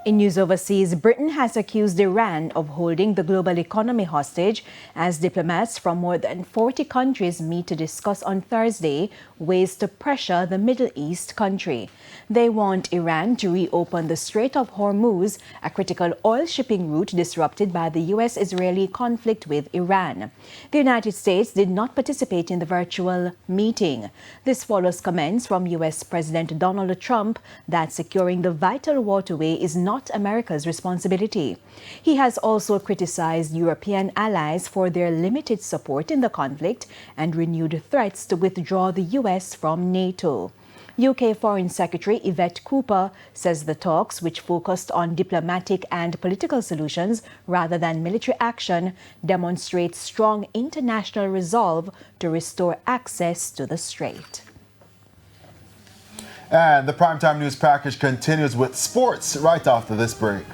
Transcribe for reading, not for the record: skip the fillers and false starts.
In news overseas, Britain has accused Iran of holding the global economy hostage as diplomats from more than 40 countries meet to discuss on Thursday ways to pressure the Middle East country. They want Iran to reopen the Strait of Hormuz, a critical oil shipping route disrupted by the U.S.-Israeli conflict with Iran. The United States did not participate in the virtual meeting. This follows comments from U.S. President Donald Trump that securing the vital waterway is not America's responsibility. He has also criticized European allies for their limited support in the conflict and renewed threats to withdraw the U.S. from NATO. UK Foreign Secretary Yvette Cooper says the talks, which focused on diplomatic and political solutions rather than military action, demonstrate strong international resolve to restore access to the Strait. And the Primetime News package continues with sports right after this break.